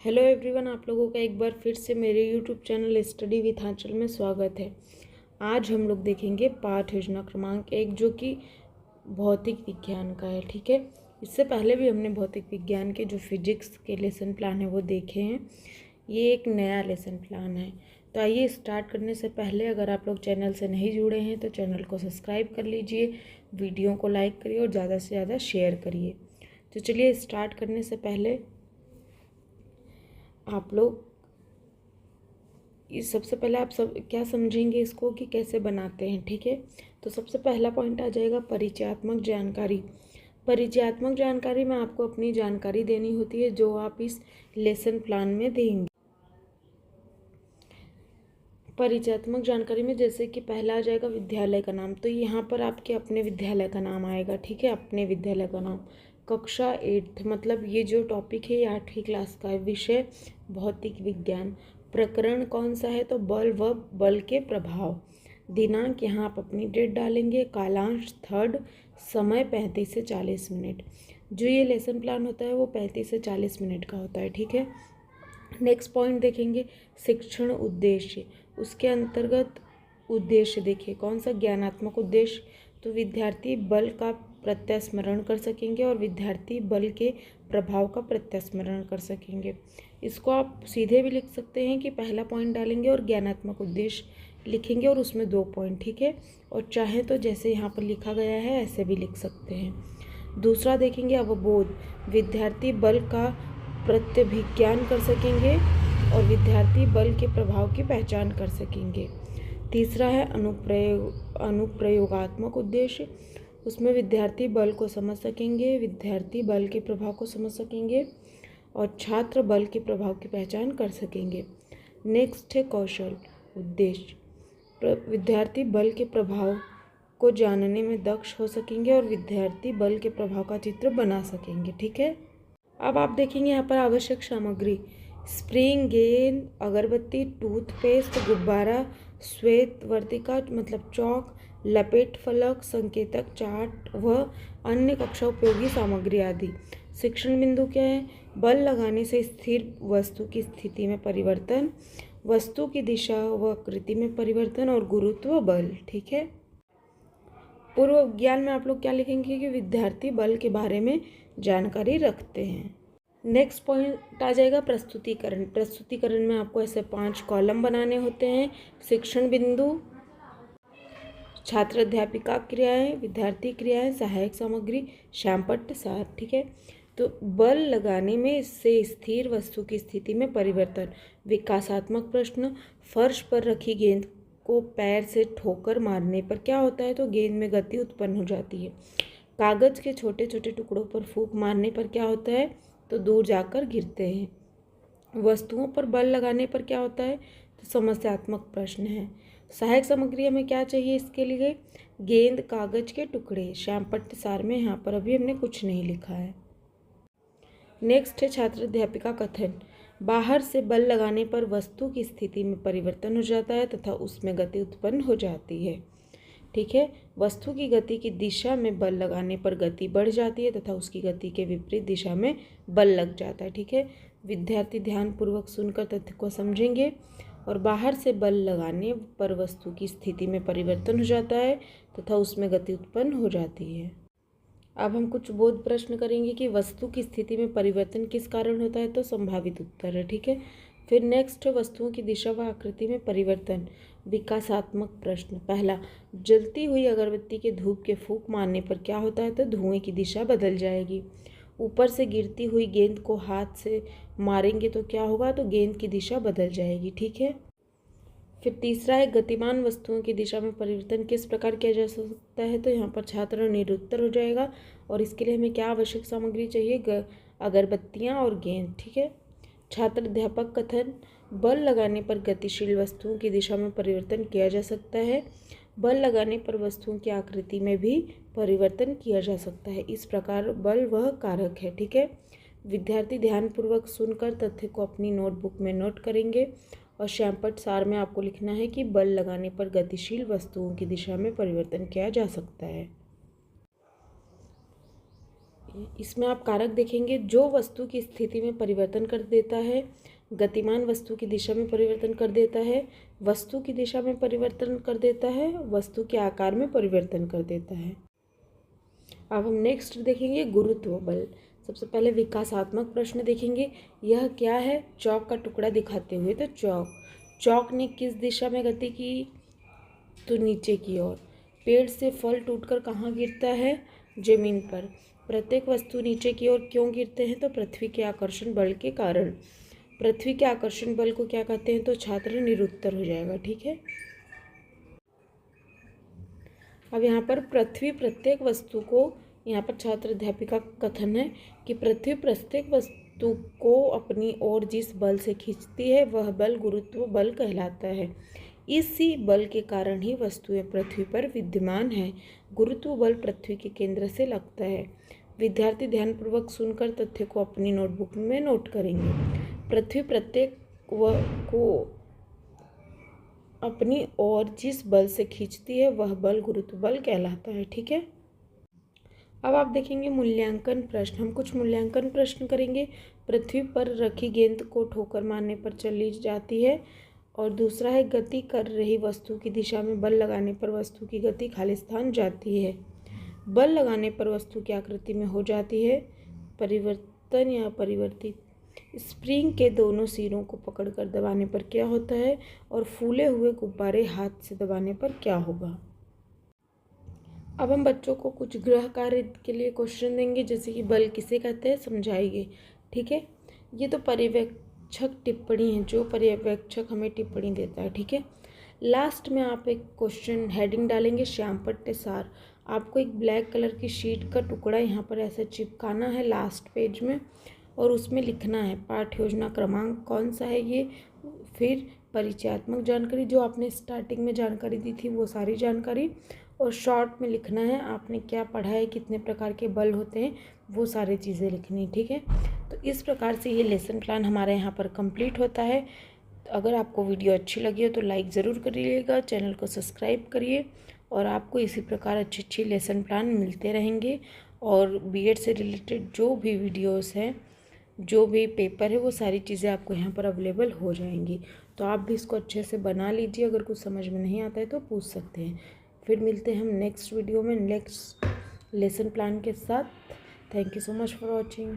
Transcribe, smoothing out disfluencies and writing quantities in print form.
Hello everyone, आप लोगों का एक बार फिर से मेरे यूट्यूब चैनल स्टडी विथ आंचल में स्वागत है। आज हम लोग देखेंगे पाठ योजना क्रमांक 1 जो कि भौतिक विज्ञान का है। ठीक है, इससे पहले भी हमने भौतिक विज्ञान के जो फिजिक्स के लेसन प्लान है वो देखे हैं। ये एक नया लेसन प्लान है। तो आइए स्टार्ट करने से पहले अगर आप लोग चैनल से नहीं जुड़े हैं तो चैनल को सब्सक्राइब कर लीजिए, वीडियो को लाइक करिए और ज़्यादा से ज़्यादा शेयर करिए। तो चलिए स्टार्ट करने से पहले आप लोग सबसे पहले आप सब क्या समझेंगे इसको कि कैसे बनाते हैं। ठीक है, तो सबसे पहला पॉइंट आ जाएगा परिचयात्मक जानकारी। परिचयात्मक जानकारी में आपको अपनी जानकारी देनी होती है जो आप इस लेसन प्लान में देंगे। परिचयात्मक जानकारी में जैसे कि पहला आ जाएगा विद्यालय का नाम, तो यहाँ पर आपके अपने विद्यालय का नाम आएगा। ठीक है, अपने विद्यालय का नाम। कक्षा 8 मतलब ये जो टॉपिक है ये 8वीं क्लास का है। विषय भौतिक विज्ञान। प्रकरण कौन सा है तो बल व बल के प्रभाव। दिनांक यहाँ आप अपनी डेट डालेंगे। कालांश 3rd। समय 35 से 40 मिनट। जो ये लेसन प्लान होता है वो 35 से 40 मिनट का होता है। ठीक है, नेक्स्ट पॉइंट देखेंगे शिक्षण उद्देश्य। उसके अंतर्गत उद्देश्य देखिए कौन सा ज्ञानात्मक उद्देश्य, तो विद्यार्थी बल का प्रत्यास्मरण कर सकेंगे और विद्यार्थी बल के प्रभाव का प्रत्यास्मरण कर सकेंगे। इसको आप सीधे भी लिख सकते हैं कि पहला पॉइंट डालेंगे और ज्ञानात्मक उद्देश्य लिखेंगे और उसमें 2 पॉइंट। ठीक है, और चाहे तो जैसे यहाँ पर लिखा गया है ऐसे भी लिख सकते हैं। दूसरा देखेंगे अवबोध। विद्यार्थी बल का प्रत्यभिज्ञान कर सकेंगे और विद्यार्थी बल के प्रभाव की पहचान कर सकेंगे। तीसरा है अनुप्रयोगात्मक उद्देश्य। उसमें विद्यार्थी बल को समझ सकेंगे, विद्यार्थी बल के प्रभाव को समझ सकेंगे और छात्र बल के प्रभाव की पहचान कर सकेंगे। नेक्स्ट है कौशल उद्देश्य। विद्यार्थी बल के प्रभाव को जानने में दक्ष हो सकेंगे और विद्यार्थी बल के प्रभाव का चित्र बना सकेंगे। ठीक है, अब आप देखेंगे यहाँ पर आवश्यक सामग्री। स्प्रिंग, गेंद, अगरबत्ती, टूथपेस्ट, गुब्बारा, श्वेत वर्तिका मतलब चौक, लपेट फलक, संकेतक, चार्ट व अन्य कक्षा उपयोगी सामग्री आदि। शिक्षण बिंदु क्या है? बल लगाने से स्थिर वस्तु की स्थिति में परिवर्तन, वस्तु की दिशा व आकृति में परिवर्तन और गुरुत्व बल। ठीक है, पूर्व विज्ञान में आप लोग क्या लिखेंगे कि विद्यार्थी बल के बारे में जानकारी रखते हैं। नेक्स्ट पॉइंट आ जाएगा प्रस्तुतिकरण। प्रस्तुतिकरण में आपको ऐसे 5 कॉलम बनाने होते हैं। शिक्षण बिंदु, छात्र अध्यापिका क्रियाएं, विद्यार्थी क्रियाएं, सहायक सामग्री, श्यामपट्ट सार। ठीक है, तो बल लगाने में से स्थिर वस्तु की स्थिति में परिवर्तन। विकासात्मक प्रश्न। फर्श पर रखी गेंद को पैर से ठोकर मारने पर क्या होता है तो गेंद में गति उत्पन्न हो जाती है। कागज के छोटे छोटे टुकड़ों पर फूंक मारने पर क्या होता है तो दूर जाकर गिरते हैं। वस्तुओं पर बल लगाने पर क्या होता है तो समस्यात्मक प्रश्न है। सहायक सामग्री हमें क्या चाहिए इसके लिए? गेंद, कागज के टुकड़े। श्यामपट्ट सार में यहाँ पर अभी हमने कुछ नहीं लिखा है। नेक्स्ट है छात्र अध्यापिका कथन। बाहर से बल लगाने पर वस्तु की स्थिति में परिवर्तन हो जाता है तथा उसमें गति उत्पन्न हो जाती है। ठीक है, वस्तु की गति की दिशा में बल लगाने पर गति बढ़ जाती है तथा उसकी गति के विपरीत दिशा में बल लग जाता है। ठीक है, विद्यार्थी ध्यानपूर्वक सुनकर तथ्य को समझेंगे। और बाहर से बल लगाने पर वस्तु की स्थिति में परिवर्तन हो जाता है तथा उसमें गति उत्पन्न हो जाती है। अब हम कुछ बोध प्रश्न करेंगे कि वस्तु की स्थिति में परिवर्तन किस कारण होता है तो संभावित उत्तर है। ठीक है, फिर नेक्स्ट वस्तुओं की दिशा व आकृति में परिवर्तन। विकासात्मक प्रश्न। पहला, जलती हुई अगरबत्ती के धूप के फूंक मारने पर क्या होता है तो धुएं की दिशा बदल जाएगी। ऊपर से गिरती हुई गेंद को हाथ से मारेंगे तो क्या होगा तो गेंद की दिशा बदल जाएगी। ठीक है, फिर तीसरा है गतिमान वस्तुओं की दिशा में परिवर्तन किस प्रकार किया जा सकता है तो यहाँ पर छात्र निरुत्तर हो जाएगा। और इसके लिए हमें क्या आवश्यक सामग्री चाहिए? अगरबत्तियाँ और गेंद। ठीक है, छात्र अध्यापक कथन। बल लगाने पर गतिशील वस्तुओं की दिशा में परिवर्तन किया जा सकता है। बल लगाने पर वस्तुओं की आकृति में भी परिवर्तन किया जा सकता है। इस प्रकार बल वह कारक है। ठीक है, विद्यार्थी ध्यानपूर्वक सुनकर तथ्य को अपनी नोटबुक में नोट करेंगे और श्यामपट्ट सार में आपको लिखना है कि बल लगाने पर गतिशील वस्तुओं की दिशा में परिवर्तन किया जा सकता है। इसमें आप कारक देखेंगे, जो वस्तु की स्थिति में परिवर्तन कर देता है, गतिमान वस्तु की दिशा में परिवर्तन कर देता है, वस्तु की दिशा में परिवर्तन कर देता है, वस्तु के आकार में परिवर्तन कर देता है। अब हम नेक्स्ट देखेंगे गुरुत्व बल। सबसे पहले विकासात्मक प्रश्न देखेंगे। यह क्या है? चौक का टुकड़ा दिखाते हुए, तो चौक ने किस दिशा में गति की? तो नीचे की ओर। पेड़ से फल टूटकर कहाँ गिरता है? जमीन पर। प्रत्येक वस्तु नीचे की ओर क्यों गिरते हैं? तो पृथ्वी के आकर्षण बल के कारण। पृथ्वी के आकर्षण बल को क्या कहते हैं? तो छात्र निरुत्तर हो जाएगा। ठीक है। अब यहाँ पर पृथ्वी प्रत्येक वस्तु को, यहाँ पर छात्र अध्यापिका का कथन है कि पृथ्वी प्रत्येक वस्तु को अपनी ओर जिस बल से खींचती है वह बल गुरुत्व बल कहलाता है। इसी बल के कारण ही वस्तुएं पृथ्वी पर विद्यमान है। गुरुत्व बल पृथ्वी के केंद्र से लगता है। विद्यार्थी ध्यानपूर्वक सुनकर तथ्य को अपनी नोटबुक में नोट करेंगे। पृथ्वी प्रत्येक को अपनी ओर जिस बल से खींचती है वह बल गुरुत्व बल कहलाता है। ठीक है। अब आप देखेंगे मूल्यांकन प्रश्न। हम कुछ मूल्यांकन प्रश्न करेंगे। पृथ्वी पर रखी गेंद को ठोकर मारने पर चली जाती है। और दूसरा है गति कर रही वस्तु की दिशा में बल लगाने पर वस्तु की गति खाली स्थान जाती है। बल लगाने पर वस्तु की आकृति में हो जाती है परिवर्तन या परिवर्तित। स्प्रिंग के दोनों सिरों को पकड़कर दबाने पर क्या होता है? और फूले हुए गुब्बारे हाथ से दबाने पर क्या होगा? अब हम बच्चों को कुछ गृह कार्य के लिए क्वेश्चन देंगे, जैसे कि बल किसे कहते हैं समझाइए। ठीक है। ये तो पर्यवेक्षक टिप्पणी है, जो पर्यवेक्षक हमें टिप्पणी देता है। ठीक है। लास्ट में आप एक क्वेश्चन हेडिंग डालेंगे श्यामपट्ट सार। आपको एक ब्लैक कलर की शीट का टुकड़ा यहाँ पर ऐसा चिपकाना है लास्ट पेज में, और उसमें लिखना है पाठ योजना क्रमांक कौन सा है ये, फिर परिचयात्मक जानकारी जो आपने स्टार्टिंग में जानकारी दी थी वो सारी जानकारी, और शॉर्ट में लिखना है आपने क्या पढ़ा है, कितने प्रकार के बल होते हैं, वो सारी चीज़ें लिखनी। ठीक है। तो इस प्रकार से ये लेसन प्लान हमारे यहाँ पर कंप्लीट होता है। तो अगर आपको वीडियो अच्छी लगी हो तो लाइक ज़रूर करिएगा, चैनल को सब्सक्राइब करिए, और आपको इसी प्रकार अच्छी लेसन प्लान मिलते रहेंगे। और बीएड से रिलेटेड जो भी वीडियोस हैं, जो भी पेपर है, वो सारी चीज़ें आपको यहाँ पर अवेलेबल हो जाएंगी। तो आप भी इसको अच्छे से बना लीजिए। अगर कुछ समझ में नहीं आता है तो पूछ सकते हैं। फिर मिलते हैं हम नेक्स्ट वीडियो में नेक्स्ट लेसन प्लान के साथ। Thank you so much for watching.